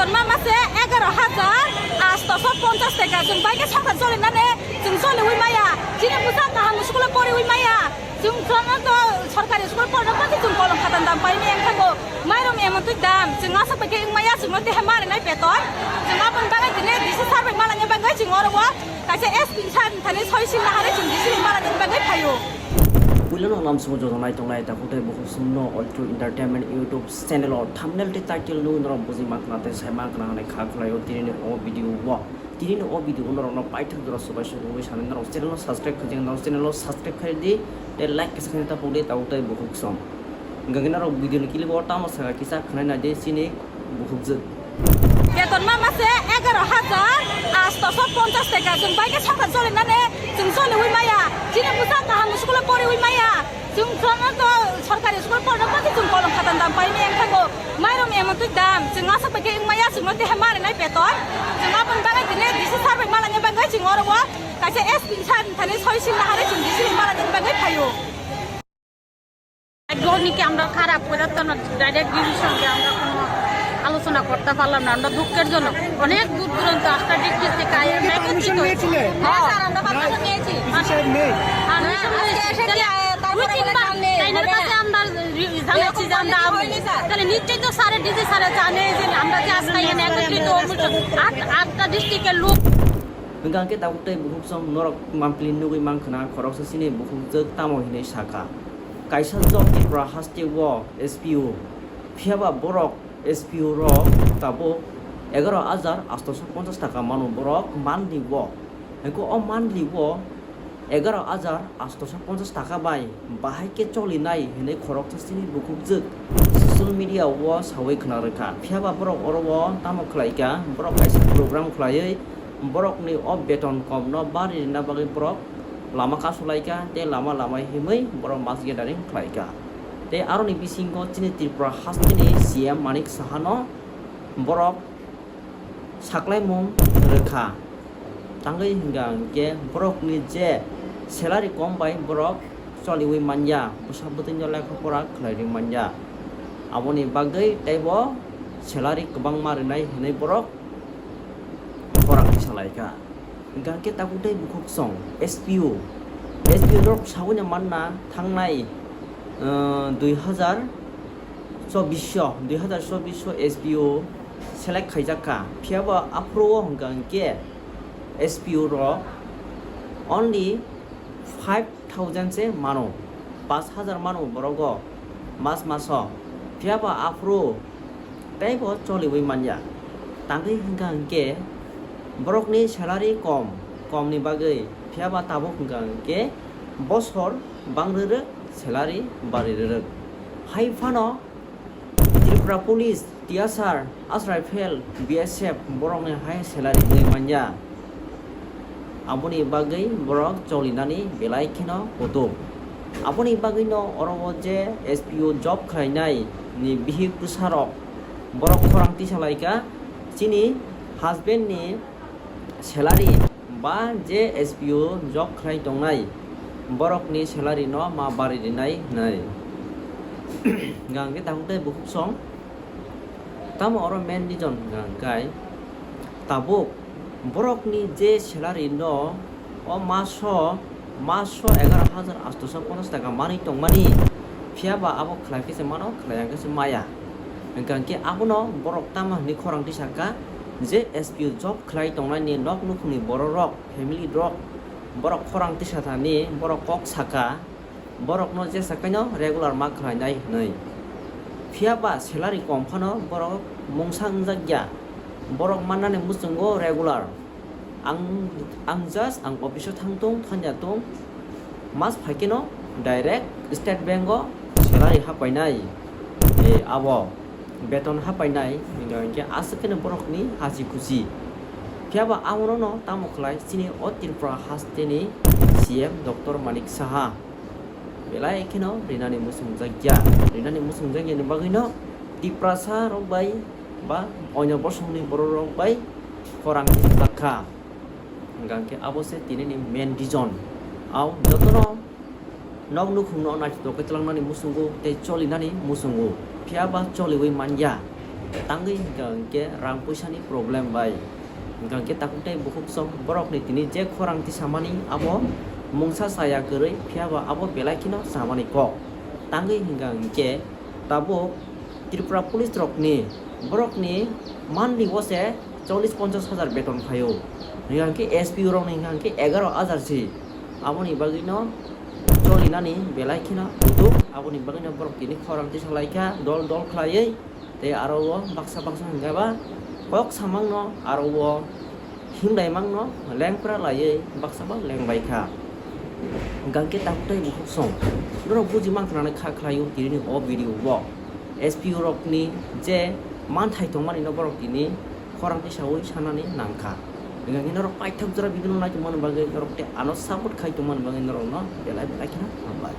বেতন মাসে 11,850 টাকা जों বাইকে সংসার চলিনানে जों চলিউই মায়া যিনি মুসা গাহাম স্কুলে পড়িউই মায়া जों তো সরকারি স্কুল পড়না পাতি जों কলম খাতান দাম পাইনি এখাগো মাইরম এমনতুই দাম जों আসা পাইকে মায়া जों দেহ মারিনাই বেতন जों আপন বাগাই দিনে দিছে সারবে মালানি বাগাই जों অরবো কাছে এসপি सान थाने সয়সিন লাহারে जों দিছে মালানি বাগাই ফায়ো Pulang alam semua jodoh naik tong naik takut ibu semua Ultra Entertainment YouTube channel or thumbnail di title nu nora buzi mak nate saya mak na naik khak layo tiri o video wa tiri o video nora nora paithan dora subai subai sana nora channel subscribe kerja nora channel subscribe kerja di dan like kesana kita pulih takut ibu som gangena nora video ni kili bawa tamu saya kisah kena nade sini buku zet বেতন মাসে 11,850 টাকা जों বাইকে সংসার চলিনানে जों চলিউই মায়া যিনি মুসা গাহাম স্কুলে পড়িউই মায়া जों তো সরকারি স্কুল পড়না পাতি जों কলম খাতান দাম পাইনি এখাগো মাইরম এমনতুই দাম जों আসা পাইকে মায়া जों দেহ মারিনাই বেতন जों আপন বাগাই দিনে দিছে সারবে মালানি বাগাই जों অরবো কাছে এসপি सान थाने সয়সিন লাহারে जों দিছে মালানি বাগাই ফায়ো গণিকে আমরা খারাপ করে তো ডাইরেক্ট ডিজির সঙ্গে আমরা কোনো আলোচনা করতে পারলাম না আমরা দুঃখের জন্য অনেক দূর দূরান্ত 8টা ডিস্ট্রিক্ট থেকে একত্রিত হয়েছি হ্যাঁ স্যার আমরা পারমিশন নিয়েছি জানাচ্ছি যে আমরা তাহলে নিশ্চয়ই তো স্যারের ডিজি স্যারে জানে যে আমরা যে আজকে এখানে একত্রিত 8টা ডিস্ট্রিক্টের লোক Engkang kita utai buku som norok mamplin nugui mangkena korok sesini buku zek tamo hine saka. Kaisa job di prahasti wo SPO. Piaba borok SPO ro tabo 11,850 টাকা manu borok monthly wo. Engko o monthly wo 11,850 টাকা bai bahai ke choli nai hine korok sesini buku zek. Social media wo sawai khna rekha. Piaba borok oro wo tamo khlaika borok kaisa program khlaiei borok ni ob beton kom no bari na bagi borok lama kasulaika te lama himai borok masge daring khlaika te aro ni bisingo chini tripura hastini CM manik sahano borok saklai mung rekha tangai hingga ke borok ni je salary kom bai borok choliwi manja pusabutin jo lekha pora khlai manja aboni bagai tebo salary kebang marinai hinai borok Kharang Tisalai Kha. Engkang kita utai buku song SPO drop sawunya mana thangnai 2024 SPO select khaijaka phiaba apro engkang ke SPO ro only 5,000 se mano 5,000 mano borogo maso phiaba apro taibo choliwi manja tangai engkang ke borok ni salary kom ni bagai phiaba tabo hinggang ke bosor bangrere salary barirere hai phano Tripura police tiasar asraifel BSF borok ni hai salary ni manja aboni bagai borok cholinani belai khino oto aboni bagai no orobo je SPO job khlainai ni bihi pusarok borok Kharang Tisalai Kha chini husband ni salary ba je SPO job khlai tongnai borok ni salary no ma bari dinai nai gang ke tangte buku song tamo oro main dijon gang kai tabuk borok ni je salary no o maso 11,850 টাকা mani tongmani phiaba abo khlai ke se mano khlai ke se maya gang ke abono borok tama ni Kharang Tisalai Kha je SPO job khlai tongnai ni nok nukhni borok family rok borok Kharang Tisalai ni borok kok saka borok no je sakaino regular ma khlai nai nei phiaba salary kom phano borok mungsang jagya borok manane musungo regular ang just ang office thangtung thanja tung mas phakino direct state bank o salary hapainai e abo beton hapainai hingga asakene borok ni haji khushi phiaba amro no tamo khlai chini o Tripura hasteni CM Dr. Manik Saha belai kino rinani musung jagya ni bagino Tripura sa robai ba onyo bosong ni boro robai Kharang Tisalai Kha hingga abose tini ni main dijon au jotono nok nukhung no na to ketlang nani musungu te choli nani musungu phiaba choliwi manja tangi hingke rang puisani problem bai hingke takutai buhuk som borok ni tini je Kharang Tisalai abo mungsa saya gerei phiaba abo belai kino samani ko tangi hingke tabo Tripura police rok ni borok ni monthly wose 40-50,000 beton phayo hingke SPO rok ni hingke 11,000 si aboni bagino Jolinani belai kina untuk aboni bagina borok kini Kharang Tisalai Kha dol khlaiei te aro baksa hingga ba kok samang no aro hingdai mang no lengpra laiei baksa ba lengbai kha gangke takutai buhuk song doro buji mang kana kha khlaio tirini o video bo SPO rok ni je man thai tongmani no borok kini Kharang Tisalai sanani nangkha dengan ini orang paitap jera bikin lagi mana bagai orang te anos sabut kai cuman bagai orang no belai kina ambai